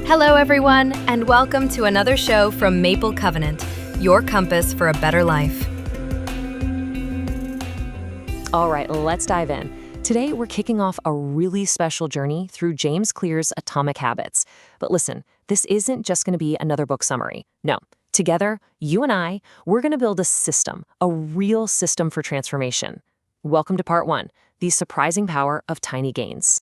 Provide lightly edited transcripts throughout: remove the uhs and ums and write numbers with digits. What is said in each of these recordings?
Hello, everyone, and welcome to another show from Maple Covenant, your compass for a better life. All right, let's dive in. Today, we're kicking off a really special journey through James Clear's Atomic Habits. But listen, this isn't just going to be another book summary. No, together, you and I, we're going to build a system, a real system for transformation. Welcome to part one, the surprising power of tiny gains.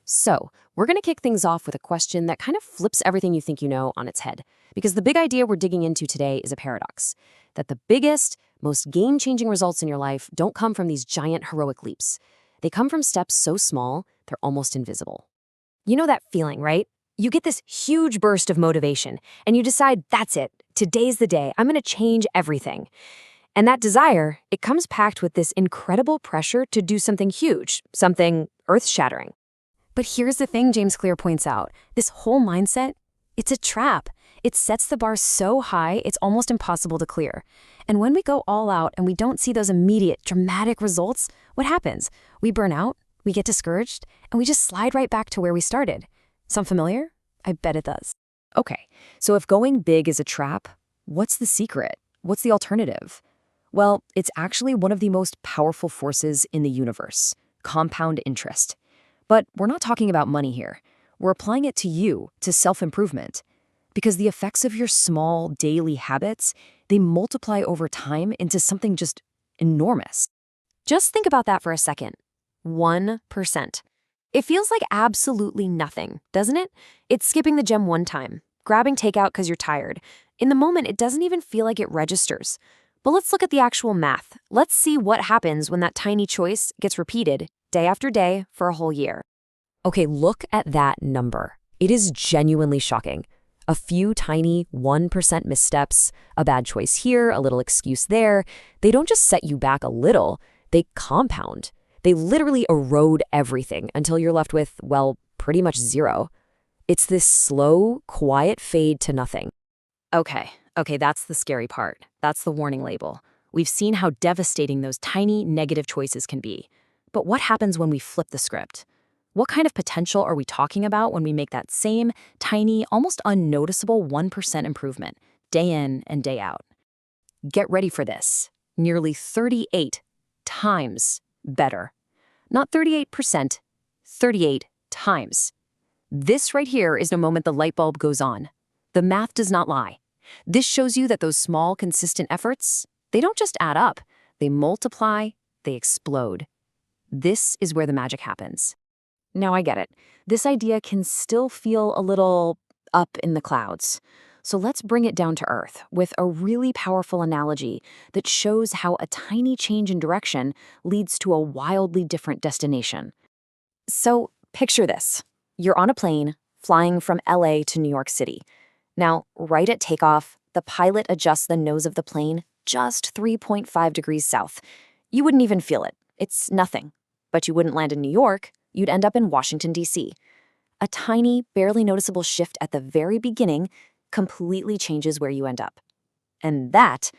So, we're going to kick things off with a question that kind of flips everything you think you know on its head. Because the big idea we're digging into today is a paradox. That the biggest, most game-changing results in your life don't come from these giant heroic leaps. They come from steps so small, they're almost invisible. You know that feeling, right? You get this huge burst of motivation, and you decide, that's it, today's the day, I'm going to change everything. And that desire, it comes packed with this incredible pressure to do something huge, something earth-shattering. But here's the thing James Clear points out. This whole mindset, it's a trap. It sets the bar so high, it's almost impossible to clear. And when we go all out and we don't see those immediate, dramatic results, what happens? We burn out, we get discouraged, and we just slide right back to where we started. Sound familiar? I bet it does. Okay, so if going big is a trap, what's the secret? What's the alternative? Well, it's actually one of the most powerful forces in the universe, compound interest. But we're not talking about money here. We're applying it to you, to self-improvement. Because the effects of your small daily habits, they multiply over time into something just enormous. Just think about that for a second. 1%. It feels like absolutely nothing, doesn't it? It's skipping the gym one time, grabbing takeout because you're tired. In the moment, it doesn't even feel like it registers. But let's look at the actual math. Let's see what happens when that tiny choice gets repeated day after day for a whole year. Okay, look at that number. It is genuinely shocking. A few tiny 1% missteps, a bad choice here, a little excuse there, they don't just set you back a little, they compound. They literally erode everything until you're left with, well, pretty much zero. It's this slow, quiet fade to nothing. Okay, that's the scary part. That's the warning label. We've seen how devastating those tiny negative choices can be. But what happens when we flip the script? What kind of potential are we talking about when we make that same tiny, almost unnoticeable 1% improvement, day in and day out? Get ready for this. Nearly 38 times better. Not 38%, 38 times. This right here is the moment the light bulb goes on. The math does not lie. This shows you that those small, consistent efforts, they don't just add up. They multiply, they explode. This is where the magic happens. Now I get it. This idea can still feel a little up in the clouds. So let's bring it down to earth with a really powerful analogy that shows how a tiny change in direction leads to a wildly different destination. So picture this. You're on a plane flying from LA to New York City. Now, right at takeoff, the pilot adjusts the nose of the plane just 3.5 degrees south. You wouldn't even feel it. It's nothing. But you wouldn't land in New York, you'd end up in Washington, D.C. A tiny, barely noticeable shift at the very beginning completely changes where you end up. And that's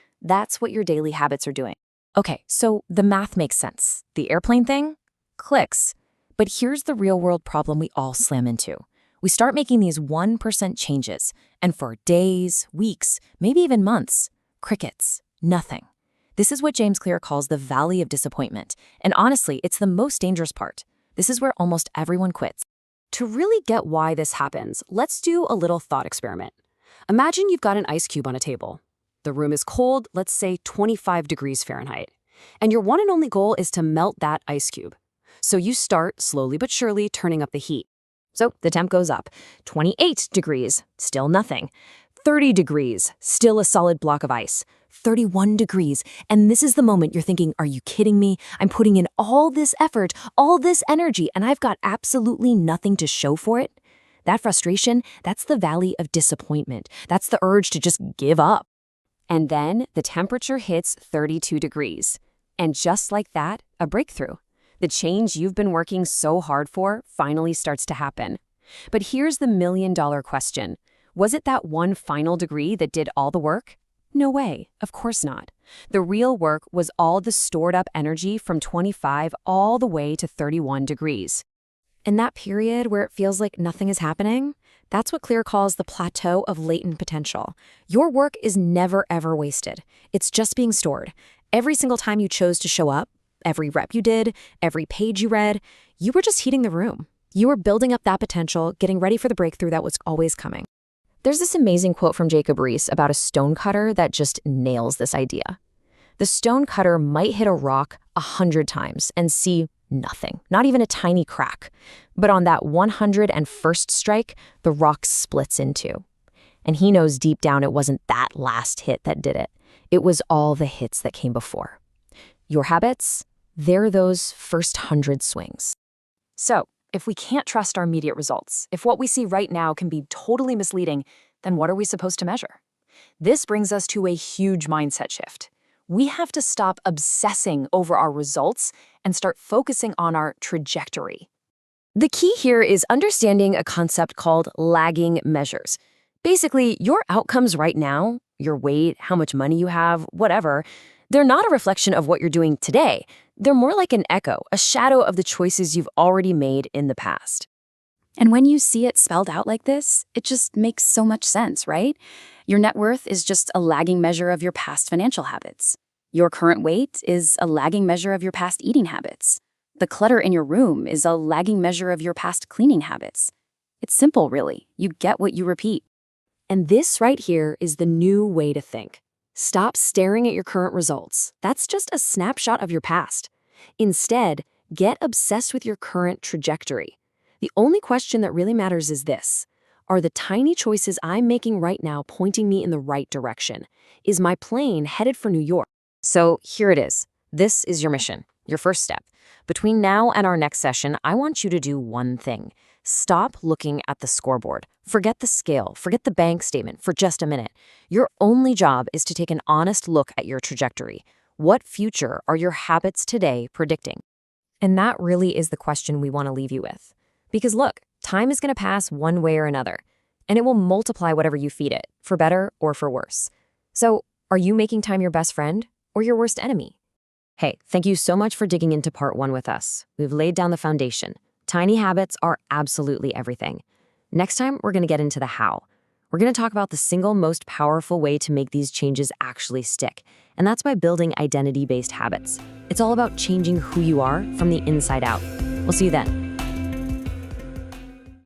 what your daily habits are doing. Okay, so the math makes sense. The airplane thing clicks. But here's the real-world problem we all slam into. We start making these 1% changes, and for days, weeks, maybe even months, crickets, nothing. This is what James Clear calls the valley of disappointment. And honestly, it's the most dangerous part. This is where almost everyone quits. To really get why this happens, let's do a little thought experiment. Imagine you've got an ice cube on a table. The room is cold, let's say 25 degrees Fahrenheit. And your one and only goal is to melt that ice cube. So you start, slowly but surely, turning up the heat. So the temp goes up. 28 degrees, still nothing. 30 degrees, still a solid block of ice. 31 degrees, and this is the moment you're thinking, are you kidding me? I'm putting in all this effort, all this energy, and I've got absolutely nothing to show for it. That frustration, that's the valley of disappointment. That's the urge to just give up. And then the temperature hits 32 degrees. And just like that, a breakthrough. The change you've been working so hard for finally starts to happen. But here's the million-dollar question. Was it that one final degree that did all the work? No way, of course not. The real work was all the stored up energy from 25 all the way to 31 degrees. In that period where it feels like nothing is happening, That's what Clear calls the plateau of latent potential. Your work is never, ever wasted. It's just being stored. Every single time you chose to show up, every rep you did, every page you read, you were just heating the room. You were building up that potential, getting ready for the breakthrough that was always coming. There's this amazing quote from Jacob Riis about a stonecutter that just nails this idea. The stonecutter might hit a rock 100 times and see nothing, not even a tiny crack. But on that 101st strike, the rock splits in two. And he knows deep down it wasn't that last hit that did it. It was all the hits that came before. Your habits, they're those first 100 swings. So, if we can't trust our immediate results, if what we see right now can be totally misleading, then what are we supposed to measure? This brings us to a huge mindset shift. We have to stop obsessing over our results and start focusing on our trajectory. The key here is understanding a concept called lagging measures. Basically, your outcomes right now, your weight, how much money you have, whatever, they're not a reflection of what you're doing today. They're more like an echo, a shadow of the choices you've already made in the past. And when you see it spelled out like this, it just makes so much sense, right? Your net worth is just a lagging measure of your past financial habits. Your current weight is a lagging measure of your past eating habits. The clutter in your room is a lagging measure of your past cleaning habits. It's simple, really. You get what you repeat. And this right here is the new way to think. Stop staring at your current results. That's just a snapshot of your past. Instead, get obsessed with your current trajectory. The only question that really matters is this. Are the tiny choices I'm making right now pointing me in the right direction? Is my plane headed for New York? So here it is. This is your mission, your first step. Between now and our next session, I want you to do one thing. Stop looking at the scoreboard. Forget the scale, forget the bank statement for just a minute. Your only job is to take an honest look at your trajectory. What future are your habits today predicting? And that really is the question we want to leave you with. Because look, time is going to pass one way or another, and it will multiply whatever you feed it, for better or for worse. So, are you making time your best friend or your worst enemy? Hey, thank you so much for digging into part 1 with us. We've laid down the foundation. Tiny habits are absolutely everything. Next time, we're going to get into the how. We're going to talk about the single most powerful way to make these changes actually stick, and that's by building identity-based habits. It's all about changing who you are from the inside out. We'll see you then.